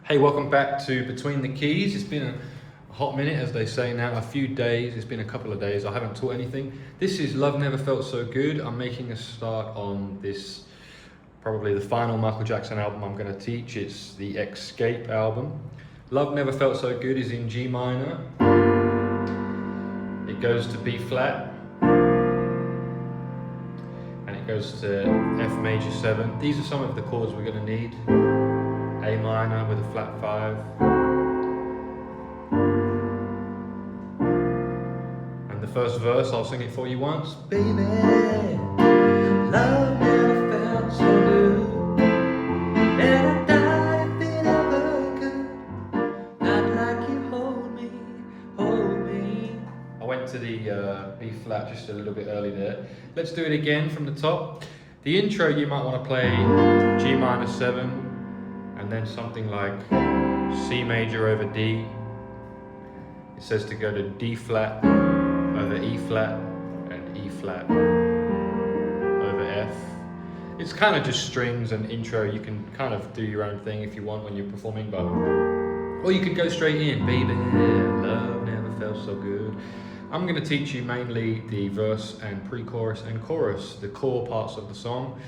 Hey, welcome back to Between the Keys. It's been a hot minute, as they say now, a few days. It's been a couple of days. I haven't taught anything. This is Love Never Felt So Good. I'm making a start on this, probably the final Michael Jackson album I'm going to teach. It's the Escape album. Love Never Felt So Good is in G minor. It goes to B flat. And it goes to F major 7. These are some of the chords we're going to need. A minor with a flat 5. And the first verse, I'll sing it for you once. Baby, love never felt so good, and I died if it ever could, not like you hold me, hold me. I went to the B flat just a little bit early there. Let's do it again from the top. The intro, you might want to play G minor 7, and then something like C major over D. It says to go to D flat over E flat and E flat over F. It's kind of just strings and intro. You can kind of do your own thing if you want when you're performing, but or you could go straight in. Baby, love never felt so good. I'm going to teach you mainly the verse and pre-chorus and chorus, the core parts of the song,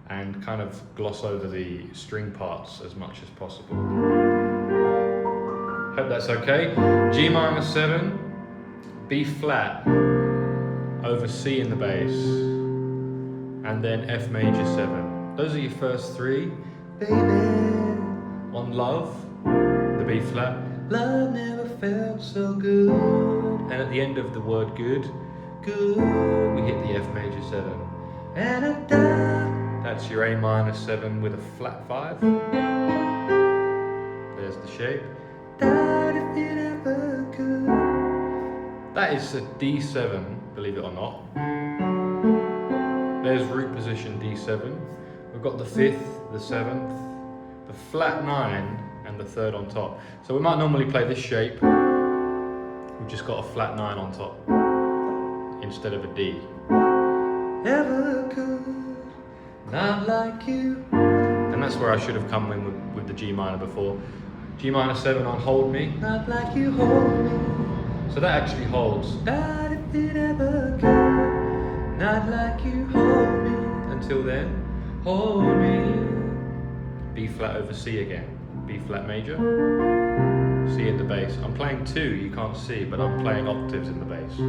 and kind of gloss over the string parts as much as possible. Hope that's okay. G minor 7, B flat over C in the bass, and then F major 7. Those are your first three. Baby, on Love, the B flat. Love never felt so good. And at the end of the word good, good, we hit the F major 7. And I died. That's your A minor 7 with a flat 5. There's the shape. If it ever could. That is a D7, believe it or not. There's root position D7. We've got the 5th, the 7th, the flat 9, and the 3rd on top. So we might normally play this shape. We've just got a flat 9 on top instead of a D. Ever could, not like you. And that's where I should have come in with the G minor before. G minor 7 on Hold Me. Not like you hold me. So that actually holds. Not if it ever could. Not like you hold me. Until then, hold me. B flat over C again. B flat major. C in the bass. I'm playing 2, you can't see, but I'm playing octaves in the bass.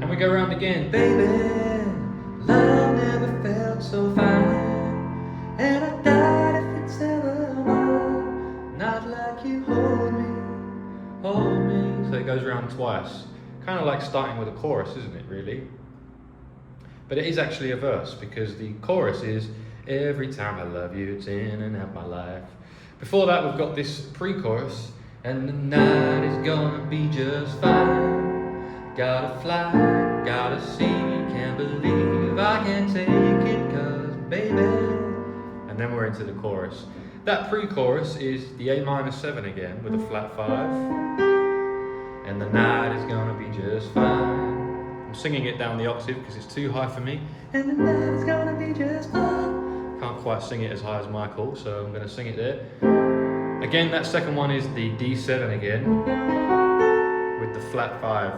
And we go around again. Baby, love never felt so fine, and I died if it's ever mine. Not like you hold me, hold me. So it goes around twice. Kind of like starting with a chorus, isn't it, really? But it is actually a verse, because the chorus is, every time I love you, it's in and out my life. Before that, we've got this pre-chorus, and the night is gonna be just fine. Gotta fly, gotta see, can't believe I can take it, cause baby. And then we're into the chorus. That pre-chorus is the A minor 7 again with a flat 5. And the night is gonna be just fine. I'm singing it down the octave because it's too high for me. And the night is gonna be just fine. Can't quite sing it as high as Michael, so I'm gonna sing it there. Again, that second one is the D7 again with the flat 5.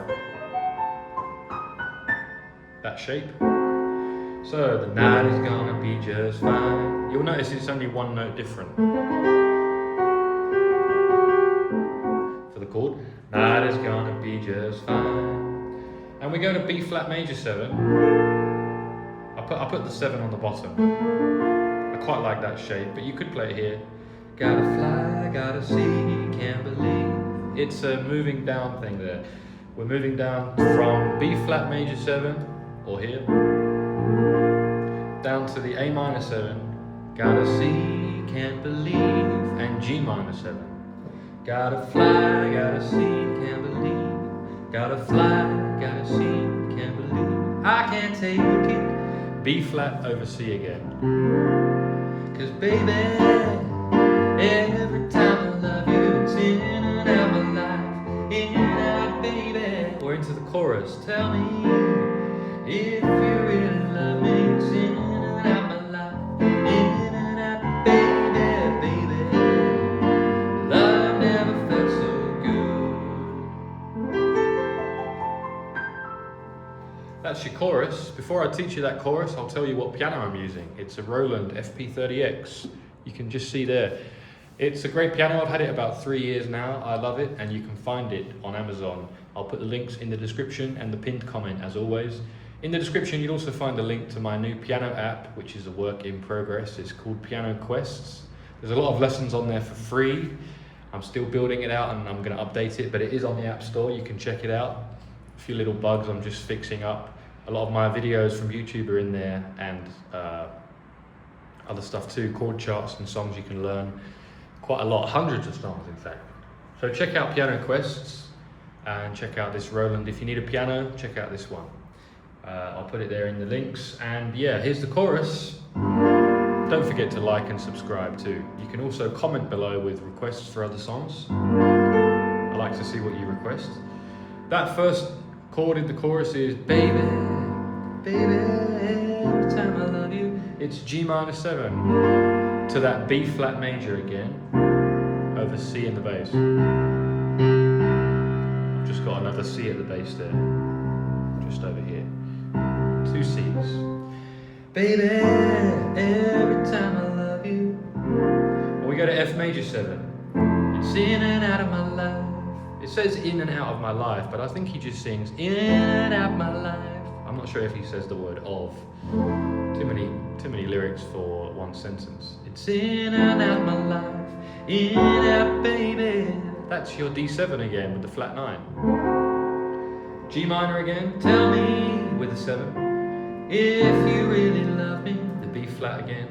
That shape. So the night is gonna be just fine. You'll notice it's only one note different for the chord. Night is gonna be just fine. And we go to B flat major 7. I put the 7 on the bottom. I quite like that shape, but you could play it here. Gotta fly, gotta see, can't believe. It's a moving down thing there. We're moving down from B flat major 7, or here, down to the A minor 7, gotta see, can't believe, and G minor 7. Gotta fly, gotta see, can't believe, gotta fly, gotta see, can't believe, I can't take it. B flat over C again. Cause baby, every time I love you, it's in and out my life, in and out, baby. We're into the chorus. Tell me if you really love me, it's in and out my life, in and out, baby, baby. that's your chorus. Before I teach you that chorus, I'll tell you what piano I'm using. It's a Roland FP-30X. You can just see there. It's a great piano. I've had it about 3 years now. I love it, and you can find it on Amazon. I'll put the links in the description and the pinned comment as always. In the description, you'll also find a link to my new piano app, which is a work in progress. It's called Piano Quests. There's a lot of lessons on there for free. I'm still building it out and I'm going to update it, but it is on the App Store. You can check it out. A few little bugs I'm just fixing up. A lot of my videos from YouTube are in there, and other stuff too, chord charts and songs you can learn. Quite a lot, hundreds of songs in fact. So check out Piano Quests and check out this Roland. If you need a piano, check out this one. I'll put it there in the links. And yeah, here's the chorus. Don't forget to like and subscribe too. You can also comment below with requests for other songs. I like to see what you request. That first chord in the chorus is baby, baby, every time I love you. It's G minor 7 to that B flat major again over C in the bass. I've just got another C at the bass there, just over here. 2 C's. Baby, every time I love you. Well, we go to F major 7. It's in and out of my life. It says in and out of my life, but I think he just sings in and out of my life. I'm not sure if he says the word of. Too many lyrics for one sentence. It's in and out of my life. In and out, baby. That's your D7 again with the flat 9. G minor again. Tell me with a 7. If you really love me, the B flat again.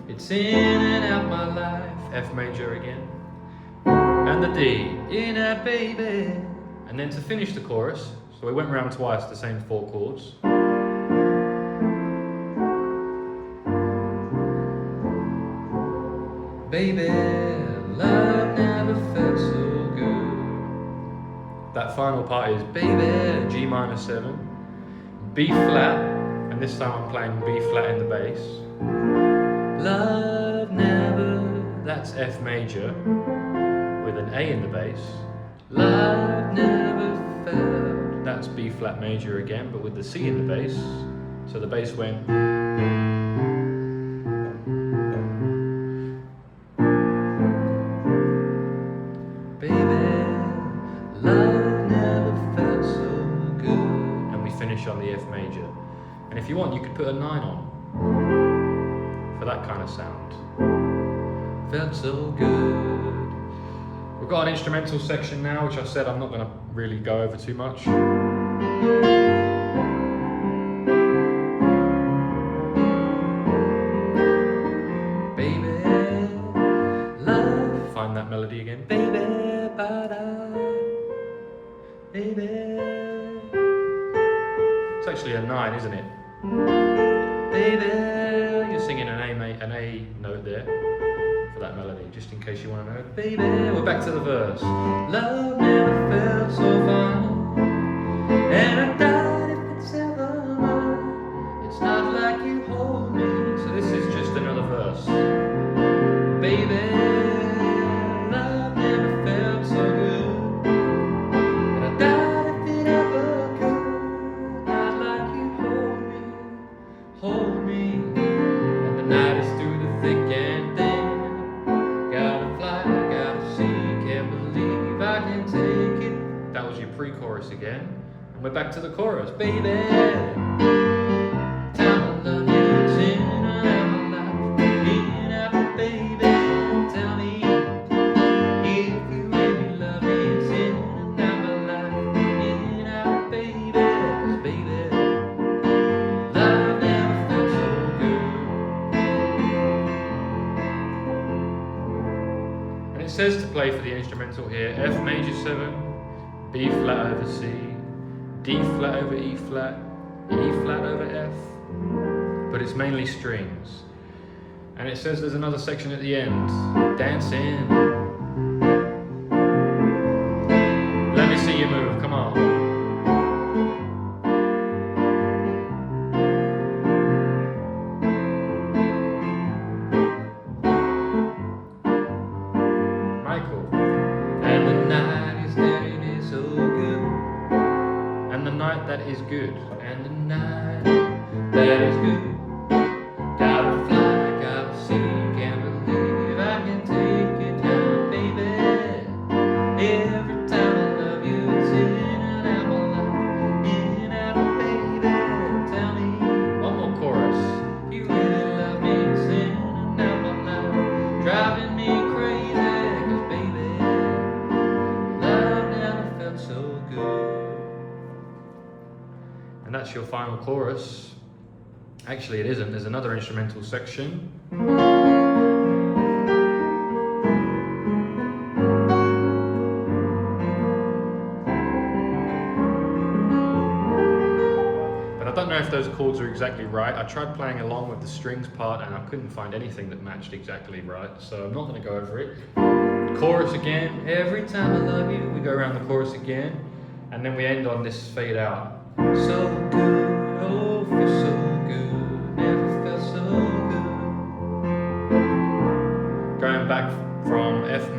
It's in and out my life, F major again. And the D, in a baby. And then to finish the chorus, so we went round twice, the same 4 chords. Baby, love never felt so good. That final part is baby, G minor 7, B flat. And this time I'm playing B flat in the bass. Love never, that's F major with an A in the bass. Love never felt, that's B flat major again, but with the C in the bass. So the bass went. Baby, love never felt so good. And we finish on the F major. And if you want, you could put a 9 on for that kind of sound. Felt so good. We've got an instrumental section now, which I said I'm not going to really go over too much. Baby, love. Find that melody again. Baby, ba-da. Baby. It's actually a 9, isn't it? Baby, you're singing an A note there for that melody, just in case you want to know. Baby, we're back to the verse. Love never felt so fine, and I doubt if it's ever mine. It's not like you hold me. So this is just another verse. Baby, love never felt so good, and I doubt if it ever could. Not like you hold me, and the night is through the thick and thin. Gotta fly, gotta see, can't believe I can take it. That was your pre-chorus again, and we're back to the chorus. Baby, time I love you, it's in and out of my life, in and out, baby. Tell me if you really love me, it's in and out my life, in and out, baby. 'Cause baby, love never felt so good. And it says to play for the instrumental here, F major 7, B flat over C, D flat over E flat, E flat over F, but it's mainly strings. And it says there's another section at the end, dancing. Let me see you move, come on. And the night is getting so good, and the night that is good, and the night that is good. Gotta fly, gotta see, can't believe I can take it now, baby. Every time I love you, it's in and out my life, in and out, baby. Tell me one more chorus. You really love me, it's in and out my life, driving me crazy, 'cause baby, love never felt so good. And that's your final chorus. Actually, it isn't. There's another instrumental section. But I don't know if those chords are exactly right. I tried playing along with the strings part and I couldn't find anything that matched exactly right, so I'm not going to go over it. Chorus again. Every time I love you, we go around the chorus again, and then we end on this fade out. So good, oh, feel so good, never felt so good. Going back from F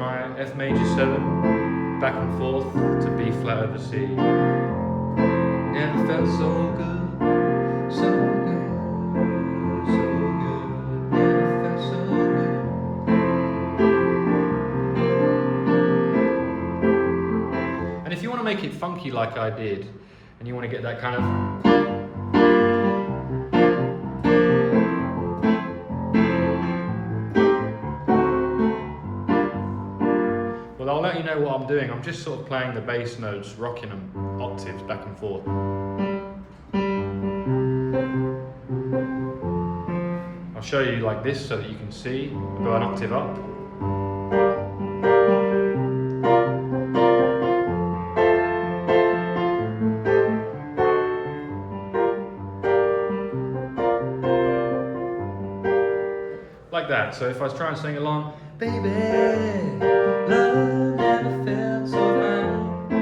major 7, back and forth to B flat over C. Never felt so good, so good, so good, never felt so good. And if you want to make it funky like I did, and you want to get that kind of, well, I'll let you know what I'm doing. I'm just sort of playing the bass notes, rocking them octaves back and forth. I'll show you like this so that you can see. I'll go an octave up. Like that. So if I was trying to sing along, baby, love never felt so fine,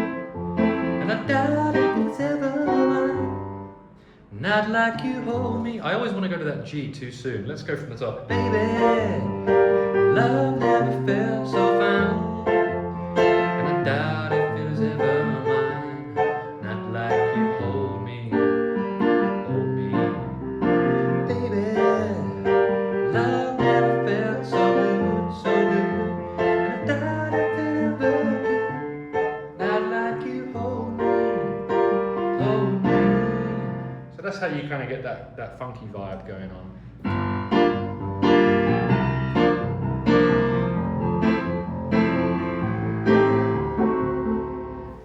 and I doubt if it's ever mine, not like you hold me. I always want to go to that G too soon. Let's go from the top. Baby, love never felt so fine, and I doubt if it was ever mine, not like you hold me, hold me. Baby, love never felt so good, so good, and I doubt if it ever could, not like you hold me, hold me. So that's how you kind of get that funky vibe going on.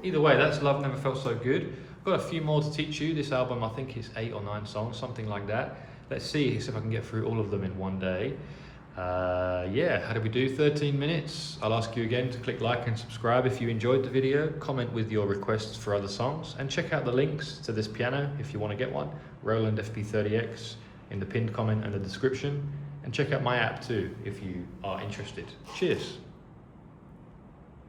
Either way, that's Love Never Felt So Good. I've got a few more to teach you. This album, I think, is 8 or 9 songs, something like that. Let's see if I can get through all of them in one day. Yeah, how did we do? 13 minutes. I'll ask you again to click like and subscribe if you enjoyed the video. Comment with your requests for other songs, and check out the links to this piano if you want to get one. Roland FP-30X in the pinned comment and the description. And check out my app too if you are interested. Cheers.